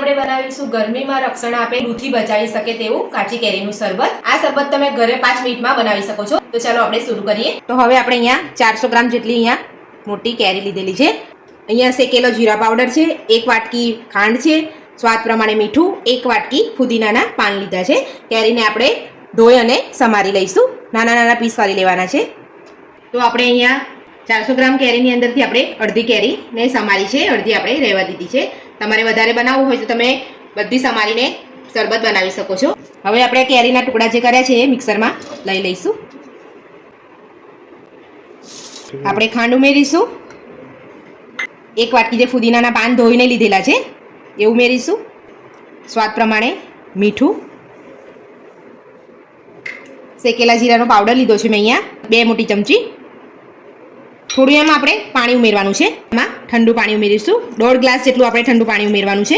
આપણે બનાવીશું ગરમીમાં રક્ષણ આપે, લૂથી બચાવી શકે તેવું કાચી કેરીનું શરબત। આ શરબત તમે ઘરે 5 મિનિટમાં બનાવી શકો છો। તો ચાલો આપણે શરૂ કરીએ। તો હવે આપણે અહીંયા 400 ગ્રામ જેટલી અહીંયા મોટી કેરી લીધેલી છે। અહીંયા શેકેલો જીરા પાવડર છે, 1 વાટકી ખાંડ છે, સ્વાદ પ્રમાણે મીઠું, 1 વાટકી ફુદીનાના પાન લીધા છે। કેરીને આપણે ધોઈ અને સમારી લઈશું, નાના નાના પીસ કરી લેવાના છે। તો આપણે અહીંયા 400 ગ્રામ કેરીની અંદરથી આપણે અડધી કેરીને સમારી છે, અડધી આપણે રહેવા દીધી છે। તમારે વધારે બનાવવું હોય તો તમે બધી સમારીને શરબત બનાવી શકો છો। હવે આપણે કેરીના ટુકડા જે કર્યા છે એ મિક્સરમાં લઈ લઈશું। આપણે ખાંડ ઉમેરીશું, 1 વાટકી જે ફુદીનાના પાન ધોઈને લીધેલા છે એ ઉમેરીશું, સ્વાદ પ્રમાણે મીઠું, શેકેલા જીરાનો પાવડર લીધો છે મેં અહીંયા 2 મોટી ચમચી। થોડું એમાં આપણે પાણી ઉમેરવાનું છે, એમાં ઠંડુ પાણી ઉમેરીશું, 1.5 ગ્લાસ જેટલું આપણે ઠંડુ પાણી ઉમેરવાનું છે।